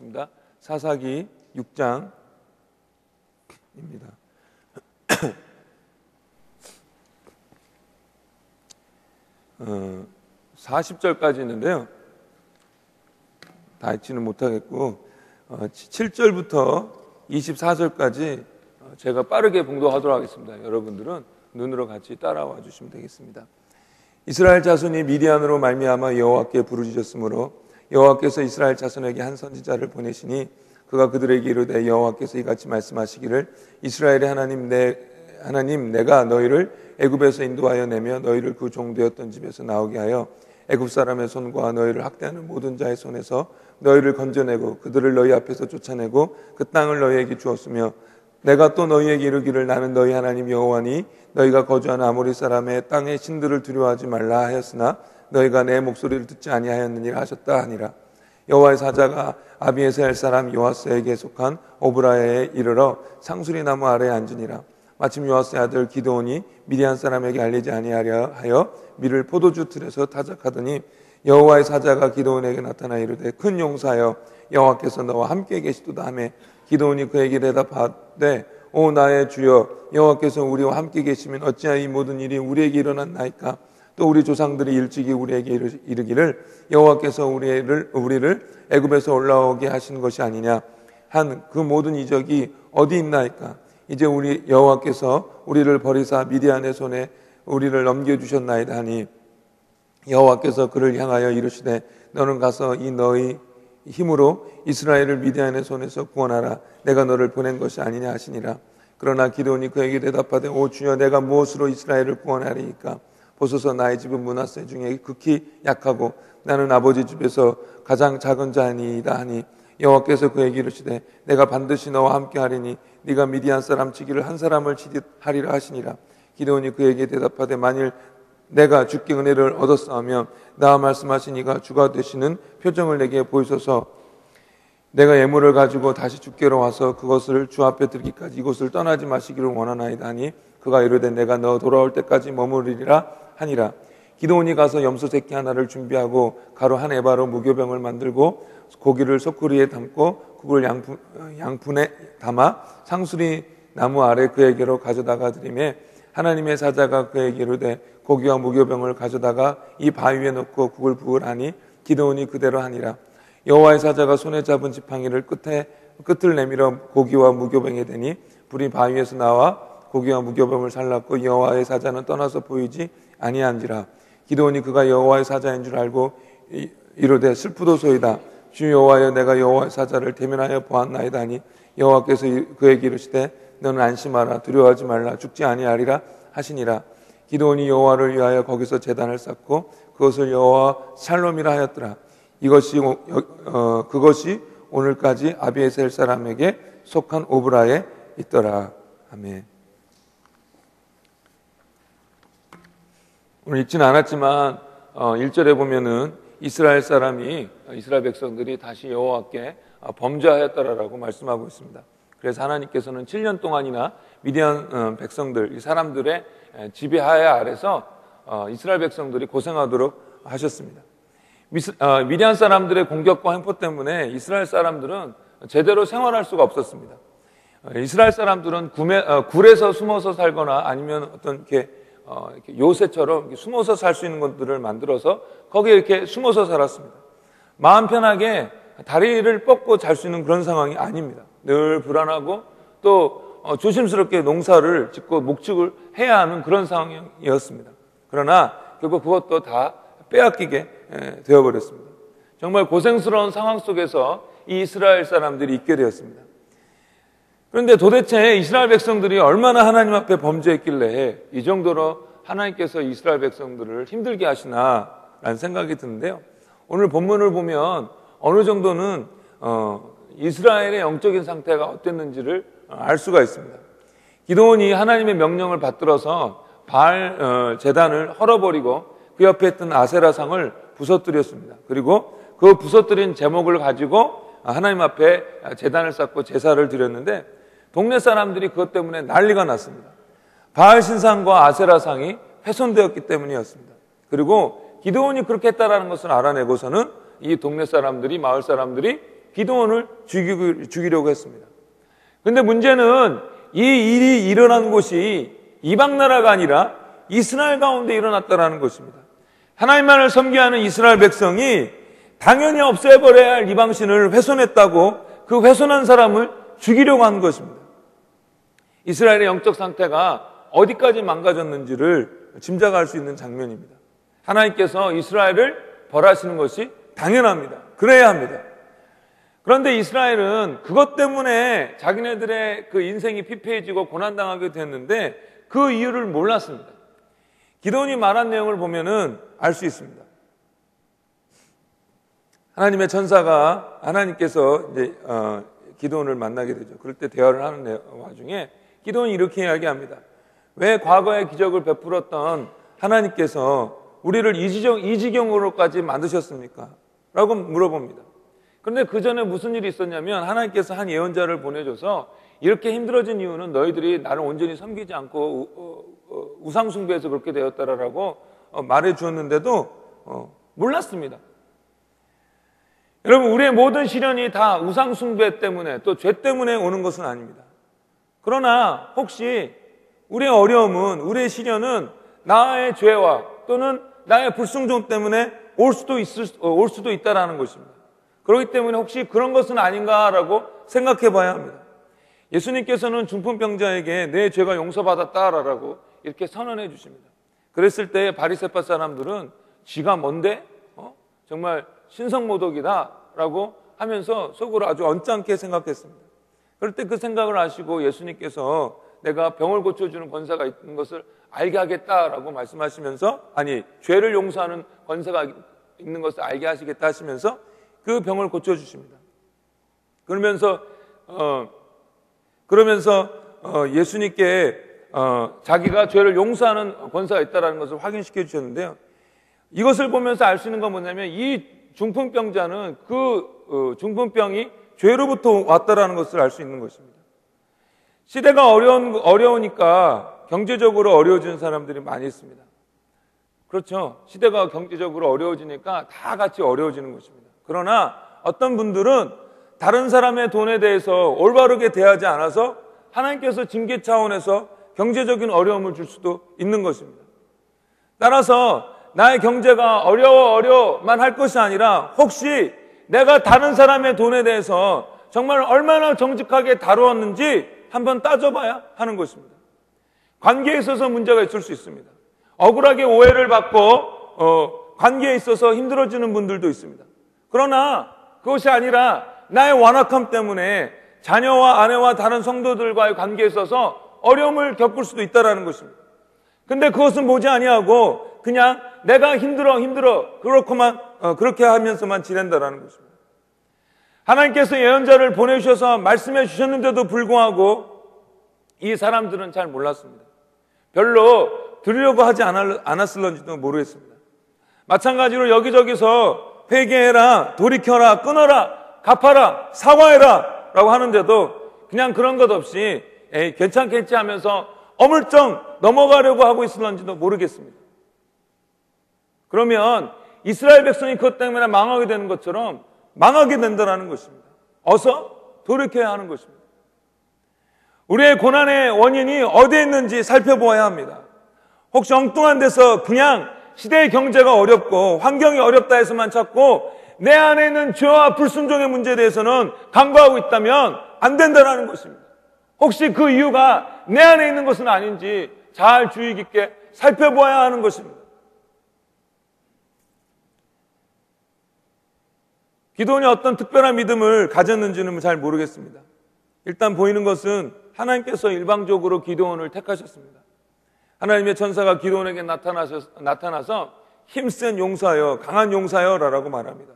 보겠습니다. 사사기 6장입니다. 40절까지 있는데요. 다 읽지는 못하겠고 7절부터 24절까지 제가 빠르게 봉독하도록 하겠습니다. 여러분들은 눈으로 같이 따라와 주시면 되겠습니다. 이스라엘 자손이 미디안으로 말미암아 여호와께 부르짖었으므로 여호와께서 이스라엘 자손에게 한 선지자를 보내시니 그가 그들에게 이르되 여호와께서 이같이 말씀하시기를 이스라엘의 하나님 내가 너희를 애굽에서 인도하여 내며 너희를 그 종되었던 집에서 나오게 하여 애굽 사람의 손과 너희를 학대하는 모든 자의 손에서 너희를 건져내고 그들을 너희 앞에서 쫓아내고 그 땅을 너희에게 주었으며 내가 또 너희에게 이르기를 나는 너희 하나님 여호와니 너희가 거주하는 아모리 사람의 땅의 신들을 두려워하지 말라 하였으나 너희가 내 목소리를 듣지 아니하였느니라 하셨다 하니라. 여호와의 사자가 아비에셀 사람 요아스에게 속한 오브라에 이르러 상수리 나무 아래에 앉으니라. 마침 요아스의 아들 기드온이 미디안 사람에게 알리지 아니하려 하여 밀을 포도주 틀에서 타작하더니 여호와의 사자가 기드온에게 나타나 이르되 큰 용사여 여호와께서 너와 함께 계시도다 하며 기드온이 그에게 대답하되 오 나의 주여 여호와께서 우리와 함께 계시면 어찌하여 이 모든 일이 우리에게 일어났나이까. 또 우리 조상들이 일찍이 우리에게 이르기를 여호와께서 우리를 애굽에서 올라오게 하신 것이 아니냐 한 그 모든 이적이 어디 있나이까. 이제 우리 여호와께서 우리를 버리사 미디안의 손에 우리를 넘겨주셨나이다 하니 여호와께서 그를 향하여 이르시되 너는 가서 이 너희 힘으로 이스라엘을 미디안의 손에서 구원하라. 내가 너를 보낸 것이 아니냐 하시니라. 그러나 기드온이 그에게 대답하되 오 주여 내가 무엇으로 이스라엘을 구원하리이까. 보소서 나의 집은 므낫세 중에 극히 약하고 나는 아버지 집에서 가장 작은 자니이다 하니 여호와께서 그에게 이르시되 내가 반드시 너와 함께 하리니 네가 미디안 사람 치기를 한 사람을 치듯 하리라 하시니라. 기드온이 그에게 대답하되 만일 내가 주께 은혜를 얻었사하면 나와 말씀하신 이가 주가 되시는 표정을 내게 보이소서. 내가 예물을 가지고 다시 주께로 와서 그것을 주 앞에 들기까지 이곳을 떠나지 마시기를 원하나이다 하니 그가 이르되 내가 너 돌아올 때까지 머무르리라 하니라. 기드온이 가서 염소 새끼 하나를 준비하고 가루 한 에바로 무교병을 만들고 고기를 소쿠리에 담고 그걸 양푼에 담아 상수리 나무 아래 그에게로 가져다가 드리매 하나님의 사자가 그에게 이르되 고기와 무교병을 가져다가 이 바위 위에 놓고 국을 부으라니 기드온이 그대로 하니라. 여호와의 사자가 손에 잡은 지팡이를 끝을 내밀어 고기와 무교병에 대니 불이 바위에서 나와 고기와 무교병을 살랐고 여호와의 사자는 떠나서 보이지 아니한지라. 기드온이 그가 여호와의 사자인 줄 알고 이르되 슬프도소이다. 주 여호와여 내가 여호와의 사자를 대면하여 보았나이다 하니 여호와께서 그에게 이르시되 너는 안심하라 두려워하지 말라 죽지 아니하리라 하시니라. 기드온이 여호와를 위하여 거기서 제단을 쌓고 그것을 여호와 샬롬이라 하였더라. 그것이 오늘까지 아비에셀 사람에게 속한 오브라에 있더라. 아멘. 오늘 읽지는 않았지만 1절에 보면은 이스라엘 백성들이 다시 여호와께 범죄하였더라라고 말씀하고 있습니다. 그래서 하나님께서는 7년 동안이나 미디안 백성들, 이 사람들의 지배하에 아래서 이스라엘 백성들이 고생하도록 하셨습니다. 미디안 사람들의 공격과 횡포 때문에 이스라엘 사람들은 제대로 생활할 수가 없었습니다. 이스라엘 사람들은 굴에서 숨어서 살거나 아니면 어떤 이렇게 요새처럼 숨어서 살 수 있는 것들을 만들어서 거기에 이렇게 숨어서 살았습니다. 마음 편하게 다리를 뻗고 잘 수 있는 그런 상황이 아닙니다. 늘 불안하고 또 조심스럽게 농사를 짓고 목축을 해야 하는 그런 상황이었습니다. 그러나 결국 그것도 다 빼앗기게 되어버렸습니다. 정말 고생스러운 상황 속에서 이 이스라엘 사람들이 있게 되었습니다. 그런데 도대체 이스라엘 백성들이 얼마나 하나님 앞에 범죄했길래 이 정도로 하나님께서 이스라엘 백성들을 힘들게 하시나라는 생각이 드는데요. 오늘 본문을 보면 어느 정도는 이스라엘의 영적인 상태가 어땠는지를 알 수가 있습니다. 기드온이 하나님의 명령을 받들어서 바알 제단을 헐어버리고 그 옆에 있던 아세라상을 부서뜨렸습니다. 그리고 그 부서뜨린 제목을 가지고 하나님 앞에 제단을 쌓고 제사를 드렸는데 동네 사람들이 그것 때문에 난리가 났습니다. 바알 신상과 아세라상이 훼손되었기 때문이었습니다. 그리고 기드온이 그렇게 했다라는 것을 알아내고서는 이 동네 사람들이, 마을 사람들이 기드온을 죽이려고 했습니다. 그런데 문제는 이 일이 일어난 곳이 이방 나라가 아니라 이스라엘 가운데 일어났다는 것입니다. 하나님만을 섬기하는 이스라엘 백성이 당연히 없애버려야 할 이방신을 훼손했다고 그 훼손한 사람을 죽이려고 한 것입니다. 이스라엘의 영적 상태가 어디까지 망가졌는지를 짐작할 수 있는 장면입니다. 하나님께서 이스라엘을 벌하시는 것이 당연합니다. 그래야 합니다. 그런데 이스라엘은 그것 때문에 자기네들의 그 인생이 피폐해지고 고난당하게 됐는데 그 이유를 몰랐습니다. 기드온이 말한 내용을 보면은 알 수 있습니다. 하나님의 천사가 하나님께서 이제 기드온을 만나게 되죠. 그럴 때 대화를 하는 와중에 기드온이 이렇게 이야기합니다. 왜 과거에 기적을 베풀었던 하나님께서 우리를 이 지경으로까지 만드셨습니까? 라고 물어봅니다. 그런데 그 전에 무슨 일이 있었냐면 하나님께서 한 예언자를 보내줘서 이렇게 힘들어진 이유는 너희들이 나를 온전히 섬기지 않고 우상숭배해서 그렇게 되었다라고 말해 주었는데도 몰랐습니다. 여러분, 우리의 모든 시련이 다 우상숭배 때문에 또 죄 때문에 오는 것은 아닙니다. 그러나 혹시 우리의 어려움은, 우리의 시련은 나의 죄와 또는 나의 불순종 때문에 올 수도 있다라는 것입니다. 그렇기 때문에 혹시 그런 것은 아닌가라고 생각해 봐야 합니다. 예수님께서는 중풍병자에게 내 죄가 용서받았다라고 이렇게 선언해 주십니다. 그랬을 때 바리새파 사람들은 지가 뭔데? 정말 신성모독이다라고 하면서 속으로 아주 언짢게 생각했습니다. 그럴 때 그 생각을 하시고 예수님께서 내가 병을 고쳐주는 권세가 있는 것을 알게 하겠다라고 말씀하시면서, 아니, 죄를 용서하는 권세가 있는 것을 알게 하시겠다 하시면서 그 병을 고쳐주십니다. 그러면서 예수님께 자기가 죄를 용서하는 권세가 있다는 것을 확인시켜 주셨는데요. 이것을 보면서 알 수 있는 건 뭐냐면 이 중풍병자는 그 중풍병이 죄로부터 왔다라는 것을 알 수 있는 것입니다. 시대가 어려우니까 경제적으로 어려워지는 사람들이 많이 있습니다. 그렇죠. 시대가 경제적으로 어려워지니까 다 같이 어려워지는 것입니다. 그러나 어떤 분들은 다른 사람의 돈에 대해서 올바르게 대하지 않아서 하나님께서 징계 차원에서 경제적인 어려움을 줄 수도 있는 것입니다. 따라서 나의 경제가 어려워만 할 것이 아니라 혹시 내가 다른 사람의 돈에 대해서 정말 얼마나 정직하게 다루었는지 한번 따져봐야 하는 것입니다. 관계에 있어서 문제가 있을 수 있습니다. 억울하게 오해를 받고 관계에 있어서 힘들어지는 분들도 있습니다. 그러나 그것이 아니라 나의 완악함 때문에 자녀와 아내와 다른 성도들과의 관계에 있어서 어려움을 겪을 수도 있다는 것입니다. 근데 그것은 보지 아니하고 그냥 내가 힘들어 그렇고만 그렇게 하면서만 지낸다라는 것입니다. 하나님께서 예언자를 보내주셔서 말씀해 주셨는데도 불구하고 이 사람들은 잘 몰랐습니다. 별로 들으려고 하지 않았을런지도 모르겠습니다. 마찬가지로 여기저기서 회개해라, 돌이켜라, 끊어라, 갚아라, 사과해라 라고 하는데도 그냥 그런 것 없이 괜찮겠지 하면서 어물쩡 넘어가려고 하고 있을런지도 모르겠습니다. 그러면 이스라엘 백성이 그것 때문에 망하게 되는 것처럼 망하게 된다는 것입니다. 어서 돌이켜야 하는 것입니다. 우리의 고난의 원인이 어디에 있는지 살펴보아야 합니다. 혹시 엉뚱한 데서 그냥 시대의 경제가 어렵고 환경이 어렵다 해서만 찾고 내 안에 있는 죄와 불순종의 문제에 대해서는 간과하고 있다면 안 된다는 것입니다. 혹시 그 이유가 내 안에 있는 것은 아닌지 잘 주의 깊게 살펴보아야 하는 것입니다. 기드온이 어떤 특별한 믿음을 가졌는지는 잘 모르겠습니다. 일단 보이는 것은 하나님께서 일방적으로 기드온을 택하셨습니다. 하나님의 천사가 기드온에게 나타나서 힘센 용사여, 강한 용사여 라고 말합니다.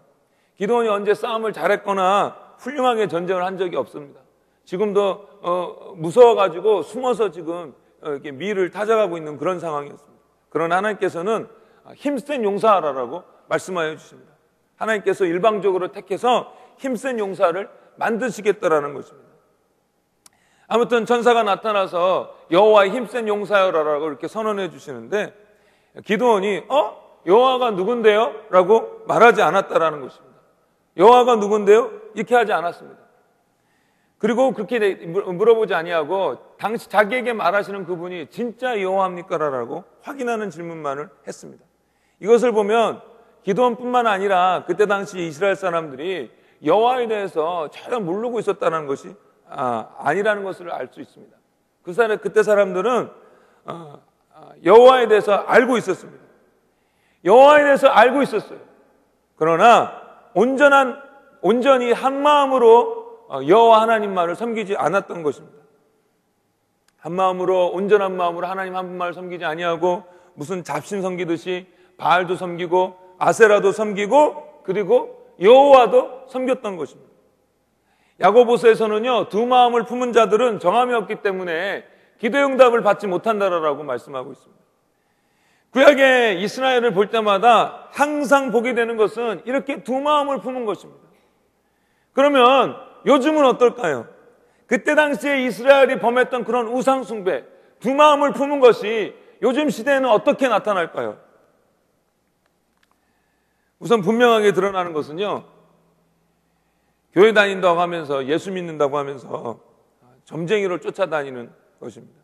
기드온이 언제 싸움을 잘했거나 훌륭하게 전쟁을 한 적이 없습니다. 지금도 무서워가지고 숨어서 지금 이렇게 미를 타져가고 있는 그런 상황이었습니다. 그러나 하나님께서는 힘센 용사라고 말씀하여 주십니다. 하나님께서 일방적으로 택해서 힘센 용사를 만드시겠다라는 것입니다. 아무튼 천사가 나타나서 여호와의 힘센 용사여라고 이렇게 선언해 주시는데 기드온이 여호와가 누군데요? 라고 말하지 않았다라는 것입니다. 여호와가 누군데요? 이렇게 하지 않았습니다. 그리고 그렇게 물어보지 아니하고 당시 자기에게 말하시는 그분이 진짜 여호와입니까? 라고 확인하는 질문만을 했습니다. 이것을 보면 기드온뿐만 아니라 그때 당시 이스라엘 사람들이 여호와에 대해서 전혀 모르고 있었다는 것이 아니라는 것을 알 수 있습니다. 그때 사람들은 여호와에 대해서 알고 있었습니다. 여호와에 대해서 알고 있었어요. 그러나 온전히 한 마음으로 여호와 하나님만을 섬기지 않았던 것입니다. 한 마음으로, 온전한 마음으로 하나님 한 분만을 섬기지 아니하고 무슨 잡신 섬기듯이 바알도 섬기고 아세라도 섬기고 그리고 여호와도 섬겼던 것입니다. 야고보서에서는요, 두 마음을 품은 자들은 정함이 없기 때문에 기도의 응답을 받지 못한다라고 말씀하고 있습니다. 구약의 이스라엘을 볼 때마다 항상 보게 되는 것은 이렇게 두 마음을 품은 것입니다. 그러면 요즘은 어떨까요? 그때 당시에 이스라엘이 범했던 그런 우상숭배, 두 마음을 품은 것이 요즘 시대에는 어떻게 나타날까요? 우선 분명하게 드러나는 것은요, 교회 다닌다고 하면서 예수 믿는다고 하면서 점쟁이를 쫓아다니는 것입니다.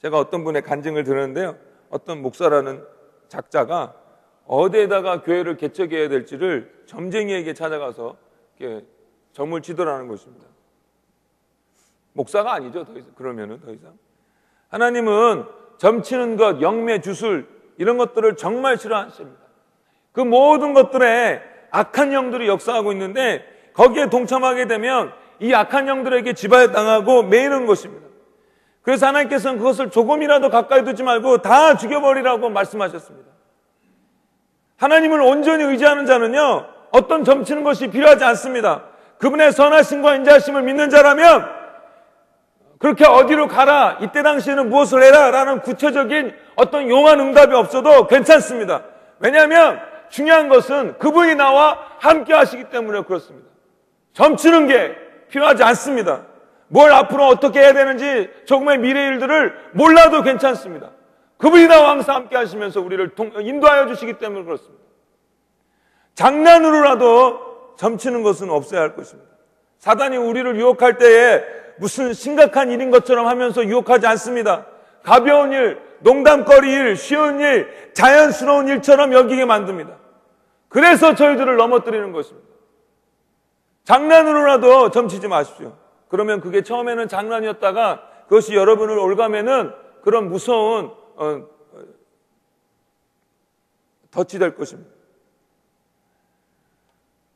제가 어떤 분의 간증을 들었는데요, 어떤 목사라는 작자가 어디에다가 교회를 개척해야 될지를 점쟁이에게 찾아가서 이렇게 점을 치더라는 것입니다. 목사가 아니죠, 그러면은 더 이상. 하나님은 점치는 것, 영매, 주술 이런 것들을 정말 싫어하십니다. 그 모든 것들에 악한 영들이 역사하고 있는데 거기에 동참하게 되면 이 악한 영들에게 지배당하고 매이는 것입니다. 그래서 하나님께서는 그것을 조금이라도 가까이 두지 말고 다 죽여버리라고 말씀하셨습니다. 하나님을 온전히 의지하는 자는요, 어떤 점치는 것이 필요하지 않습니다. 그분의 선하심과 인자하심을 믿는 자라면 그렇게 어디로 가라, 이때 당시에는 무엇을 해라 라는 구체적인 어떤 용한 응답이 없어도 괜찮습니다. 왜냐하면 중요한 것은 그분이 나와 함께 하시기 때문에 그렇습니다. 점치는 게 필요하지 않습니다. 뭘 앞으로 어떻게 해야 되는지 조금의 미래 일들을 몰라도 괜찮습니다. 그분이 나와 항상 함께 하시면서 우리를 인도하여 주시기 때문에 그렇습니다. 장난으로라도 점치는 것은 없어야 할 것입니다. 사단이 우리를 유혹할 때에 무슨 심각한 일인 것처럼 하면서 유혹하지 않습니다. 가벼운 일, 농담거리 일, 쉬운 일, 자연스러운 일처럼 여기게 만듭니다. 그래서 저희들을 넘어뜨리는 것입니다. 장난으로라도 점치지 마십시오. 그러면 그게 처음에는 장난이었다가 그것이 여러분을 올가매는 그런 무서운 덫이 될 것입니다.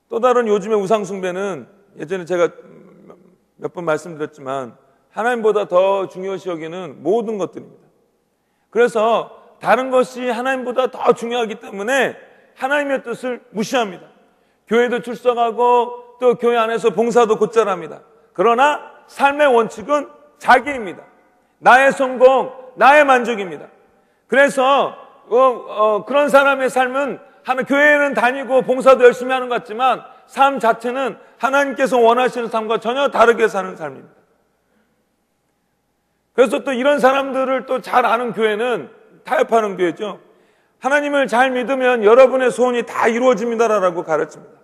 또 다른 요즘의 우상숭배는 예전에 제가 몇 번 말씀드렸지만 하나님보다 더 중요시 여기는 모든 것들입니다. 그래서 다른 것이 하나님보다 더 중요하기 때문에 하나님의 뜻을 무시합니다. 교회도 출석하고 또 교회 안에서 봉사도 곧잘 합니다. 그러나 삶의 원칙은 자기입니다. 나의 성공, 나의 만족입니다. 그래서 그런 사람의 삶은 교회에는 다니고 봉사도 열심히 하는 것 같지만 삶 자체는 하나님께서 원하시는 삶과 전혀 다르게 사는 삶입니다. 그래서 또 이런 사람들을 또 잘 아는 교회는 타협하는 교회죠. 하나님을 잘 믿으면 여러분의 소원이 다 이루어집니다라고 가르칩니다.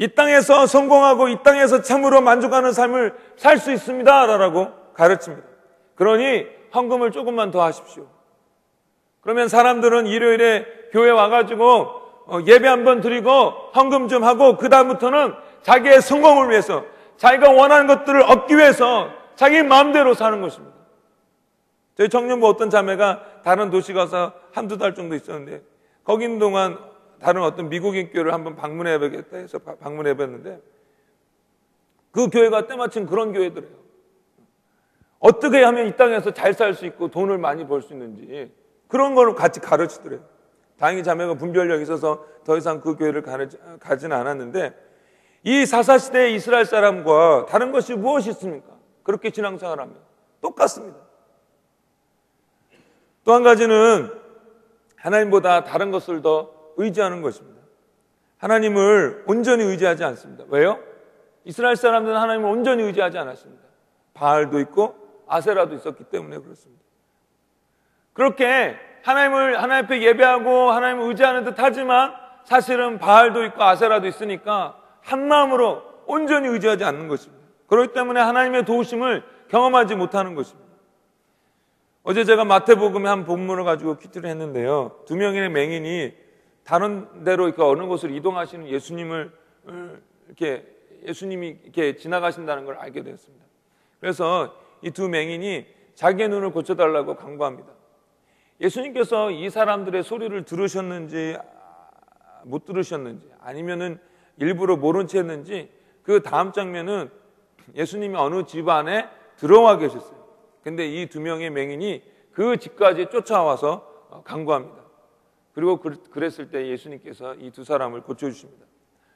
이 땅에서 성공하고 이 땅에서 참으로 만족하는 삶을 살 수 있습니다라고 가르칩니다. 그러니 헌금을 조금만 더 하십시오. 그러면 사람들은 일요일에 교회 와가지고 예배 한번 드리고 헌금 좀 하고 그 다음부터는 자기의 성공을 위해서 자기가 원하는 것들을 얻기 위해서 자기 마음대로 사는 것입니다. 저희 청년부 어떤 자매가 다른 도시 가서 한두 달 정도 있었는데 거기 있는 동안 다른 어떤 미국인 교회를 한번 방문해야겠다 해서 방문해봤는데 그 교회가 때마침 그런 교회더래요. 어떻게 하면 이 땅에서 잘 살 수 있고 돈을 많이 벌 수 있는지 그런 걸 같이 가르치더래요. 다행히 자매가 분별력이 있어서 더 이상 그 교회를 가지는 않았는데 이 사사시대의 이스라엘 사람과 다른 것이 무엇이 있습니까? 그렇게 신앙생활을 하면 똑같습니다. 또 한 가지는 하나님보다 다른 것을 더 의지하는 것입니다. 하나님을 온전히 의지하지 않습니다. 왜요? 이스라엘 사람들은 하나님을 온전히 의지하지 않았습니다. 바알도 있고 아세라도 있었기 때문에 그렇습니다. 그렇게 하나님 앞에 예배하고 하나님을 의지하는 듯 하지만 사실은 바알도 있고 아세라도 있으니까 한 마음으로 온전히 의지하지 않는 것입니다. 그렇기 때문에 하나님의 도우심을 경험하지 못하는 것입니다. 어제 제가 마태복음의 한 본문을 가지고 퀴즈를 했는데요. 2명의 맹인이 다른 데로 이렇게 어느 곳을 이동하시는 예수님이 이렇게 지나가신다는 걸 알게 되었습니다. 그래서 이 두 맹인이 자기의 눈을 고쳐달라고 간구합니다. 예수님께서 이 사람들의 소리를 들으셨는지 못 들으셨는지 아니면은 일부러 모른 채 했는지 그 다음 장면은 예수님이 어느 집 안에 들어와 계셨어요. 근데 이 2명의 맹인이 그 집까지 쫓아와서 간구합니다. 그리고 그랬을 때 예수님께서 이 두 사람을 고쳐주십니다.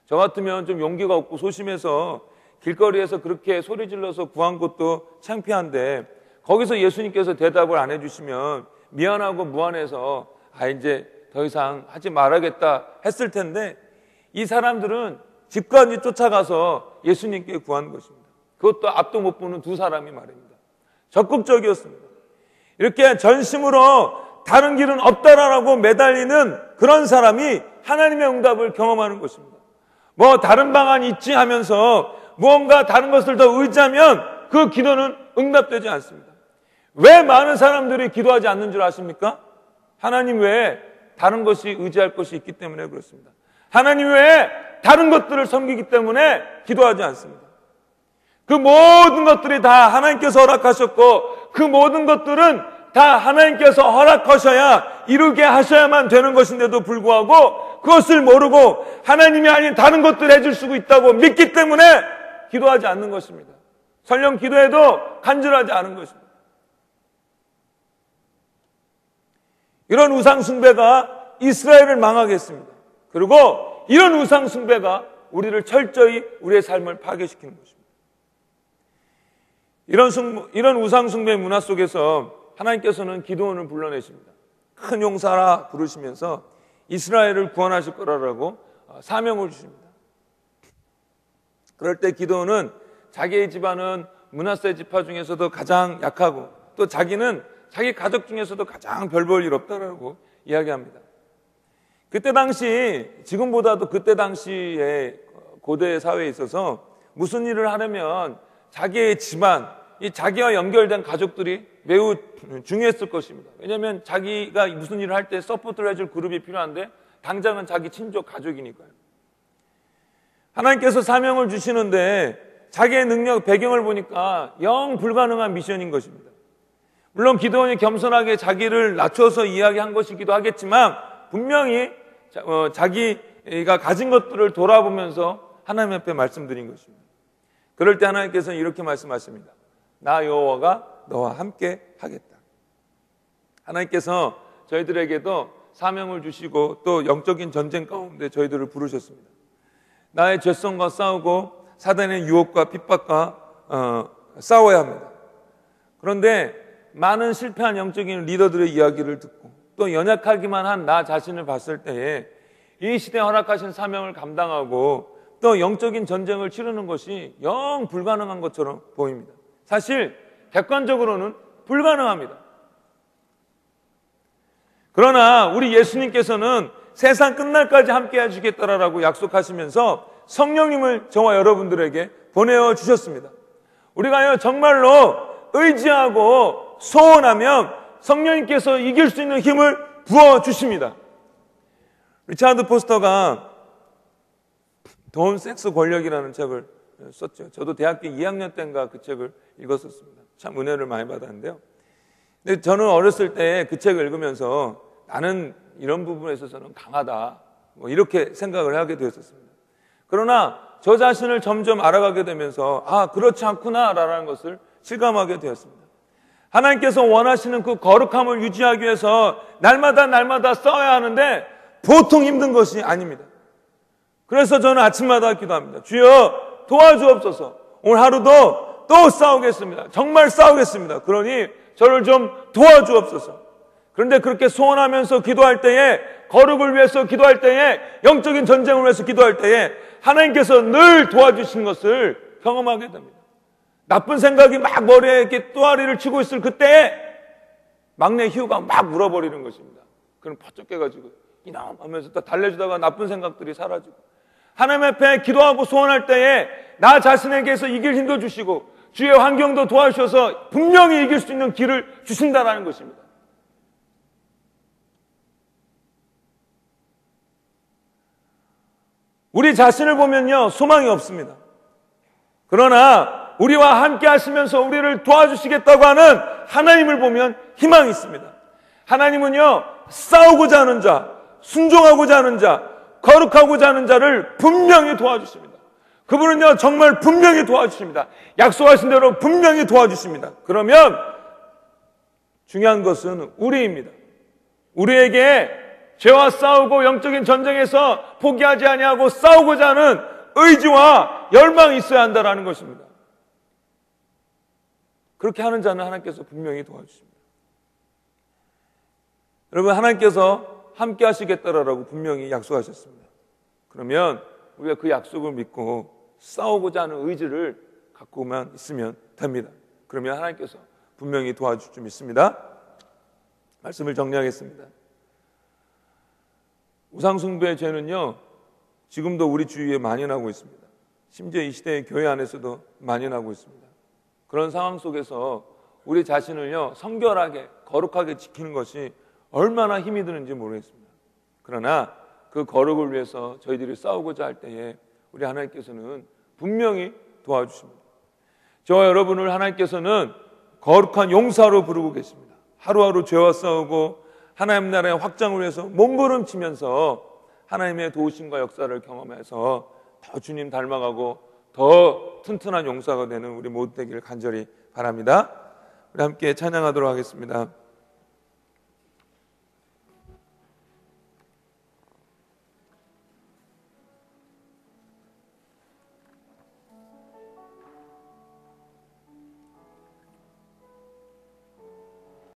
저 같으면 좀 용기가 없고 소심해서 길거리에서 그렇게 소리 질러서 구한 것도 창피한데 거기서 예수님께서 대답을 안 해주시면 미안하고 무안해서 이제 더 이상 하지 말아야겠다 했을 텐데 이 사람들은 집까지 쫓아가서 예수님께 구한 것입니다. 그것도 앞도 못 보는 두 사람이 말입니다. 적극적이었습니다. 이렇게 전심으로 다른 길은 없다라고 매달리는 그런 사람이 하나님의 응답을 경험하는 것입니다. 뭐 다른 방안이 있지 하면서 무언가 다른 것을 더 의지하면 그 기도는 응답되지 않습니다. 왜 많은 사람들이 기도하지 않는 줄 아십니까? 하나님 외에 다른 것이 의지할 것이 있기 때문에 그렇습니다. 하나님 외에 다른 것들을 섬기기 때문에 기도하지 않습니다. 그 모든 것들이 다 하나님께서 허락하셨고 그 모든 것들은 다 하나님께서 허락하셔야 이루게 하셔야만 되는 것인데도 불구하고 그것을 모르고 하나님이 아닌 다른 것들을 해줄 수 있다고 믿기 때문에 기도하지 않는 것입니다. 설령 기도해도 간절하지 않은 것입니다. 이런 우상숭배가 이스라엘을 망하게 했습니다. 그리고 이런 우상숭배가 우리를 철저히 우리의 삶을 파괴시키는 것입니다. 이런 우상숭배 문화 속에서 하나님께서는 기드온을 불러내십니다. 큰 용사라 부르시면서 이스라엘을 구원하실 거라고 사명을 주십니다. 그럴 때 기드온은 자기의 집안은 므낫세 지파 중에서도 가장 약하고 또 자기는 자기 가족 중에서도 가장 별 볼 일 없다라고 이야기합니다. 그때 당시 지금보다도 그때 당시에 고대 사회에 있어서 무슨 일을 하려면 자기의 집안, 이 자기와 연결된 가족들이 매우 중요했을 것입니다. 왜냐하면 자기가 무슨 일을 할 때 서포트를 해줄 그룹이 필요한데 당장은 자기 친족 가족이니까요. 하나님께서 사명을 주시는데 자기의 능력, 배경을 보니까 영 불가능한 미션인 것입니다. 물론 기드온이 겸손하게 자기를 낮춰서 이야기한 것이기도 하겠지만 분명히 자기가 가진 것들을 돌아보면서 하나님 앞에 말씀드린 것입니다. 그럴 때 하나님께서는 이렇게 말씀하십니다. 나 여호와가 너와 함께 하겠다. 하나님께서 저희들에게도 사명을 주시고 또 영적인 전쟁 가운데 저희들을 부르셨습니다. 나의 죄성과 싸우고 사단의 유혹과 핍박과 싸워야 합니다. 그런데 많은 실패한 영적인 리더들의 이야기를 듣고 또 연약하기만 한 나 자신을 봤을 때에 이 시대에 허락하신 사명을 감당하고 또 영적인 전쟁을 치르는 것이 영 불가능한 것처럼 보입니다. 사실 객관적으로는 불가능합니다. 그러나 우리 예수님께서는 세상 끝날까지 함께 해주겠다라고 약속하시면서 성령님을 저와 여러분들에게 보내어 주셨습니다. 우리가 정말로 의지하고 소원하면 성령님께서 이길 수 있는 힘을 부어주십니다. 리차드 포스터가 돈, 섹스, 권력이라는 책을 썼죠. 저도 대학교 2학년 때인가 그 책을 읽었었습니다. 참 은혜를 많이 받았는데요. 근데 저는 어렸을 때 그 책을 읽으면서 나는 이런 부분에 있어서는 강하다 이렇게 생각을 하게 되었습니다. 그러나 저 자신을 점점 알아가게 되면서 그렇지 않구나라는 것을 실감하게 되었습니다. 하나님께서 원하시는 그 거룩함을 유지하기 위해서 날마다 싸워야 하는데 보통 힘든 것이 아닙니다. 그래서 저는 아침마다 기도합니다. 주여 도와주옵소서. 오늘 하루도 또 싸우겠습니다. 정말 싸우겠습니다. 그러니 저를 좀 도와주옵소서. 그런데 그렇게 소원하면서 기도할 때에, 거룩을 위해서 기도할 때에, 영적인 전쟁을 위해서 기도할 때에 하나님께서 늘 도와주시는 것을 경험하게 됩니다. 나쁜 생각이 막 머리에 이렇게 또아리를 치고 있을 그때에 막내 희우가 막 울어버리는 것입니다. 그럼 퍼쩍 깨가지고 이놈 하면서 또 달래주다가 나쁜 생각들이 사라지고, 하나님 앞에 기도하고 소원할 때에 나 자신에게서 이길 힘도 주시고 주의 환경도 도와주셔서 분명히 이길 수 있는 길을 주신다는 것입니다. 우리 자신을 보면요, 소망이 없습니다. 그러나 우리와 함께 하시면서 우리를 도와주시겠다고 하는 하나님을 보면 희망이 있습니다. 하나님은요, 싸우고자 하는 자, 순종하고자 하는 자, 거룩하고자 하는 자를 분명히 도와주십니다. 그분은요, 정말 분명히 도와주십니다. 약속하신 대로 분명히 도와주십니다. 그러면 중요한 것은 우리입니다. 우리에게 죄와 싸우고 영적인 전쟁에서 포기하지 아니하고 싸우고자 하는 의지와 열망이 있어야 한다는 것입니다. 그렇게 하는 자는 하나님께서 분명히 도와주십니다. 여러분, 하나님께서 함께 하시겠다라고 분명히 약속하셨습니다. 그러면 우리가 그 약속을 믿고 싸우고자 하는 의지를 갖고만 있으면 됩니다. 그러면 하나님께서 분명히 도와줄 줄 믿습니다. 말씀을 정리하겠습니다. 우상숭배의 죄는요, 지금도 우리 주위에 만연하고 있습니다. 심지어 이 시대의 교회 안에서도 만연하고 있습니다. 그런 상황 속에서 우리 자신을요, 성결하게 거룩하게 지키는 것이 얼마나 힘이 드는지 모르겠습니다. 그러나 그 거룩을 위해서 저희들이 싸우고자 할 때에 우리 하나님께서는 분명히 도와주십니다. 저와 여러분을 하나님께서는 거룩한 용사로 부르고 계십니다. 하루하루 죄와 싸우고 하나님 나라의 확장을 위해서 몸부림치면서 하나님의 도우심과 역사를 경험해서 더 주님 닮아가고 더 튼튼한 용사가 되는 우리 모두 되기를 간절히 바랍니다. 우리 함께 찬양하도록 하겠습니다.